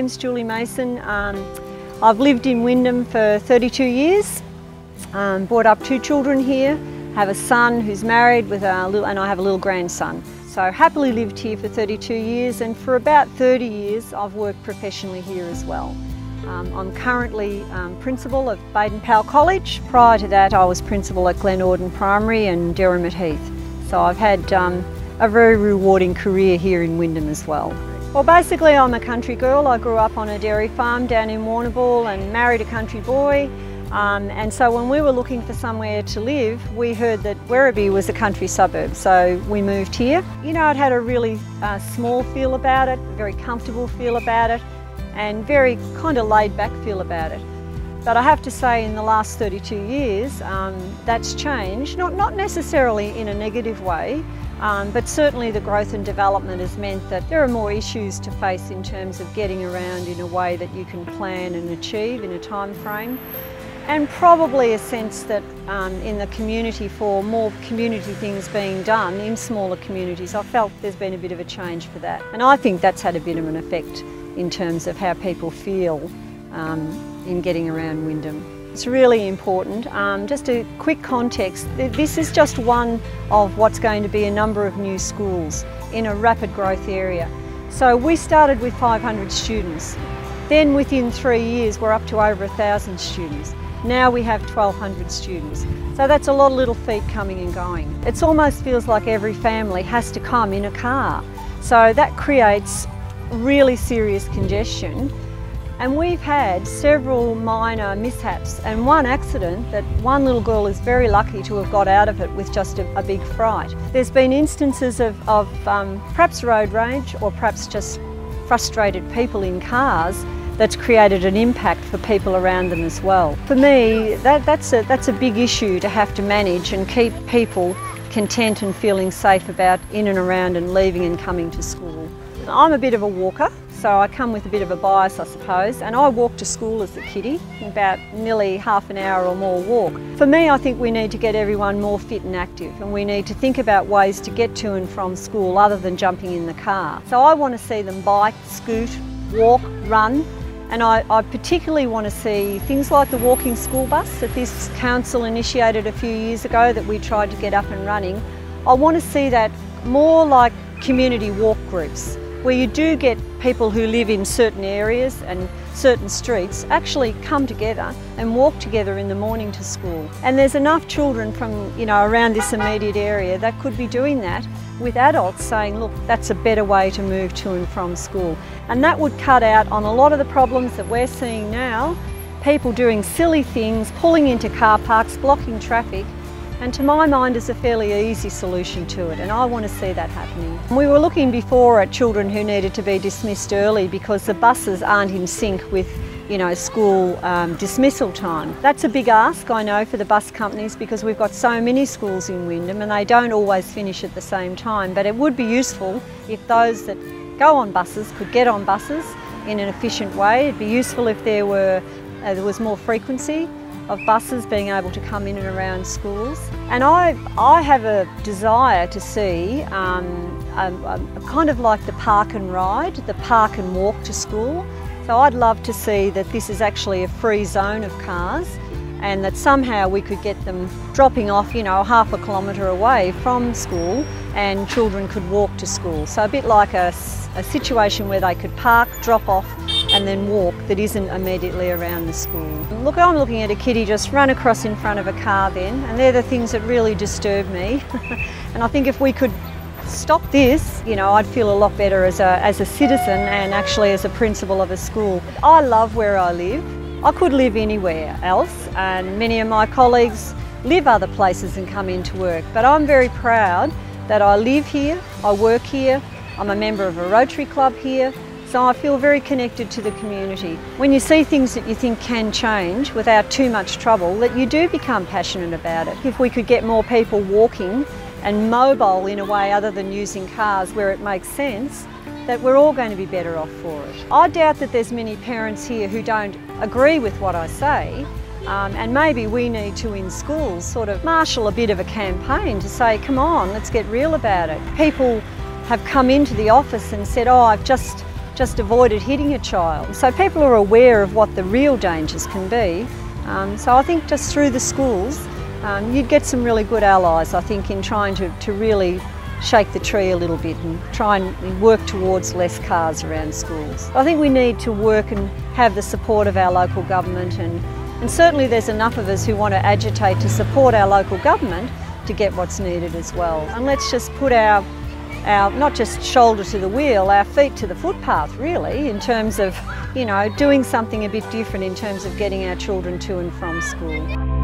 name's Julie Mason. I've lived in Wyndham for 32 years, brought up 2 children here, have a son who's married with and I have a little grandson. So happily lived here for 32 years, and for about 30 years I've worked professionally here as well. I'm currently principal at Baden-Powell College. Prior to that I was principal at Glen Auden Primary and Derrim at Heath. So I've had a very rewarding career here in Wyndham as well. Well, basically I'm a country girl. I grew up on a dairy farm down in Warrnambool and married a country boy. And so when we were looking for somewhere to live, we heard that Werribee was a country suburb, so we moved here. You know, it had a really small feel about it, very comfortable feel about it, and very kind of laid back feel about it. But I have to say in the last 32 years, that's changed, not necessarily in a negative way, but certainly the growth and development has meant that there are more issues to face in terms of getting around in a way that you can plan and achieve in a time frame. And probably a sense that in the community, for more community things being done in smaller communities, I felt there's been a bit of a change for that. And I think that's had a bit of an effect in terms of how people feel in getting around Wyndham. It's really important. Just a quick context, this is just one of what's going to be a number of new schools in a rapid growth area. So we started with 500 students. Then within 3 years we're up to over 1,000 students. Now we have 1,200 students. So that's a lot of little feet coming and going. It almost feels like every family has to come in a car. So that creates really serious congestion. And we've had several minor mishaps and one accident that one little girl is very lucky to have got out of it with just a big fright. There's been instances of perhaps road rage or perhaps just frustrated people in cars that's created an impact for people around them as well. For me, that's a big issue to have to manage and keep people content and feeling safe about in and around and leaving and coming to school. I'm a bit of a walker, so I come with a bit of a bias, I suppose, and I walked to school as a kiddie, about nearly half an hour or more walk. For me, I think we need to get everyone more fit and active, and we need to think about ways to get to and from school other than jumping in the car. So I want to see them bike, scoot, walk, run. And I particularly want to see things like the walking school bus that this council initiated a few years ago that we tried to get up and running. I want to see that more like community walk groups, where you do get people who live in certain areas and certain streets actually come together and walk together in the morning to school. And there's enough children from, around this immediate area that could be doing that, with adults saying, look, that's a better way to move to and from school. And that would cut out on a lot of the problems that we're seeing now, people doing silly things, pulling into car parks, blocking traffic, and to my mind is a fairly easy solution to it, and I want to see that happening. We were looking before at children who needed to be dismissed early because the buses aren't in sync with school dismissal time. That's a big ask, I know, for the bus companies because we've got so many schools in Wyndham and they don't always finish at the same time, but it would be useful if those that go on buses could get on buses in an efficient way. It'd be useful if there was more frequency of buses being able to come in and around schools. And I have a desire to see kind of like the park and ride, the park and walk to school. So I'd love to see that this is actually a free zone of cars and that somehow we could get them dropping off, half a kilometre away from school and children could walk to school. So a bit like a situation where they could park, drop off and then walk that isn't immediately around the school. Look, I'm looking at a kiddie just run across in front of a car then, and they're the things that really disturb me. And I think if we could stop this, I'd feel a lot better as a citizen and actually as a principal of a school. I love where I live. I could live anywhere else, and many of my colleagues live other places and come into work, but I'm very proud that I live here, I work here, I'm a member of a Rotary Club here, so I feel very connected to the community. When you see things that you think can change without too much trouble, that you do become passionate about it. If we could get more people walking and mobile in a way other than using cars where it makes sense, that we're all going to be better off for it. I doubt that there's many parents here who don't agree with what I say, and maybe we need to in schools sort of marshal a bit of a campaign to say, come on, let's get real about it. People have come into the office and said, oh, I've just just avoided hitting a child. So people are aware of what the real dangers can be. So I think just through the schools, you'd get some really good allies, I think, in trying to really shake the tree a little bit and try and work towards less cars around schools. I think we need to work and have the support of our local government, and certainly there's enough of us who want to agitate to support our local government to get what's needed as well. And let's just put our not just shoulder to the wheel, our feet to the footpath really, in terms of, you know, doing something a bit different in terms of getting our children to and from school.